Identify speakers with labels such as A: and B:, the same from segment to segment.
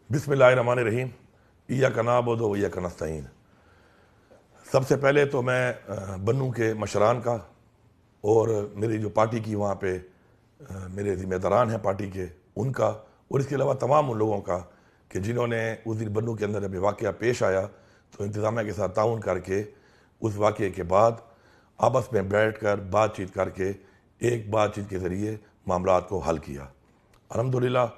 A: बिस्मिल्लाहिर्रहमानिर्रहीम। इय्याका नअबुदु व इय्याका नस्तईन। सबसे पहले तो मैं बन्नू के मशरान का और मेरी जो पार्टी की वहाँ पे मेरे ज़िम्मेदारान हैं पार्टी के, उनका, और इसके अलावा तमाम उन लोगों का कि जिन्होंने उस दिन बन्नू के अंदर जब वाक़या पेश आया तो इंतज़ामिया के साथ ताउन करके उस वाक़े के बाद आपस में बैठ कर बातचीत करके एक बातचीत के ज़रिए मामलात को हल किया। अल्हम्दुलिल्लाह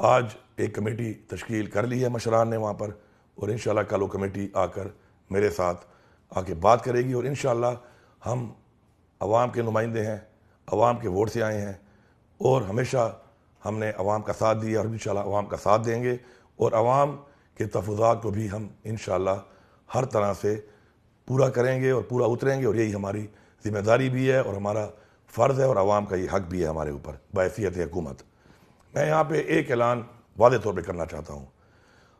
A: आज एक कमेटी तश्कील कर ली है मशरान ने वहाँ पर, और इंशाअल्लाह कल वो कमेटी आकर मेरे साथ आके बात करेगी। और इंशाअल्लाह हम अवाम के नुमाइंदे हैं, अवाम के वोट से आए हैं और हमेशा हमने अवाम का साथ दिया और इंशाअल्लाह अवाम का साथ देंगे, और अवाम के तहफ़्फ़ुज़ात को भी हम इंशाअल्लाह हर तरह से पूरा करेंगे और पूरा उतरेंगे। और यही हमारी ज़िम्मेदारी भी है और हमारा फ़र्ज़ है और अवाम का ये हक़ भी है हमारे ऊपर बहैसियत हुकूमत। मैं यहाँ पे एक ऐलान वाज़े तौर पे करना चाहता हूँ।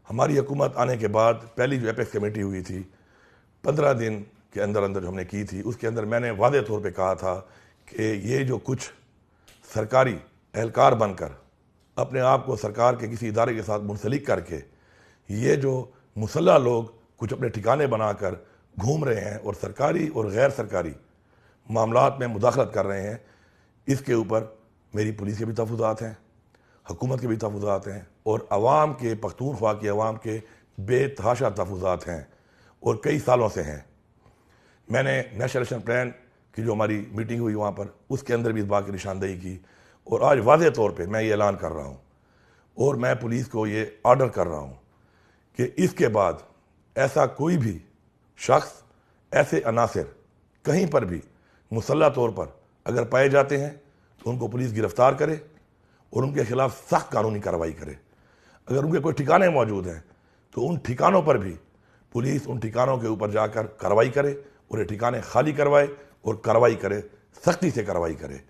A: हमारी हुकूमत आने के बाद पहली जो एपेक्स कमेटी हुई थी 15 दिन के अंदर अंदर जो हमने की थी, उसके अंदर मैंने वाज़े तौर पे कहा था कि ये जो कुछ सरकारी एहलकार बनकर अपने आप को सरकार के किसी इदारे के साथ मुंसलिक करके ये जो मुसल्लह लोग कुछ अपने ठिकाने बनाकर घूम रहे हैं और सरकारी और गैर सरकारी मामलात में मुदाखलत कर रहे हैं, इसके ऊपर मेरी पुलिस के भी तहफ़्फ़ुज़ात हैं, हुकूमत के भी तहफ़्फ़ुज़ात हैं और अवाम के, पख्तूनख्वा की अवाम के बेतहाशा तहफ़्फ़ुज़ात हैं और कई सालों से हैं। मैंने नेशनल एक्शन प्लान की जो हमारी मीटिंग हुई वहाँ पर, उसके अंदर भी इस बात की निशानदेही की और आज वाज़े तौर पे मैं ये ऐलान कर रहा हूँ और मैं पुलिस को ये ऑर्डर कर रहा हूँ कि इसके बाद ऐसा कोई भी शख्स, ऐसे अनासिर कहीं पर भी मुसल्लह तौर पर अगर पाए जाते हैं तो उनको पुलिस गिरफ्तार करे और उनके खिलाफ सख्त कानूनी कार्रवाई करे। अगर उनके कोई ठिकाने मौजूद हैं तो उन ठिकानों पर भी पुलिस उन ठिकानों के ऊपर जाकर कार्रवाई करे और ये ठिकाने खाली करवाए और कार्रवाई करे, सख्ती से कार्रवाई करे।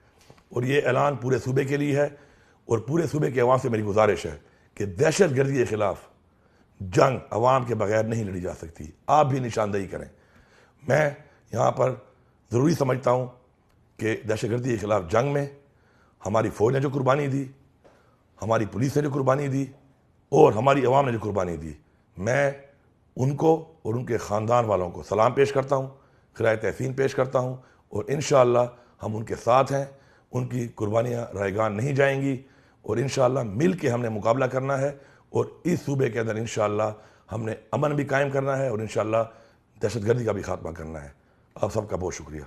A: और ये ऐलान पूरे सूबे के लिए है और पूरे सूबे के अवाम से मेरी गुजारिश है कि दहशत गर्दी के खिलाफ जंग अवाम के बगैर नहीं लड़ी जा सकती। आप भी निशानदेही करें। मैं यहाँ पर ज़रूरी समझता हूँ कि दहशत गर्दी के खिलाफ जंग में हमारी फ़ौज ने जो कुर्बानी दी, हमारी पुलिस ने जो कुर्बानी दी और हमारी अवाम ने जो कुर्बानी दी, मैं उनको और उनके ख़ानदान वालों को सलाम पेश करता हूँ, खिराए तहसीन पेश करता हूँ और इंशाअल्लाह हम उनके साथ हैं। उनकी कुर्बानियाँ रायगान नहीं जाएंगी और इंशाअल्लाह मिल के हमने मुकाबला करना है और इस सूबे के अंदर इंशाअल्लाह हमने अमन भी कायम करना है और इंशाअल्लाह दहशतगर्दी का भी खात्मा करना है। आप सबका बहुत शुक्रिया।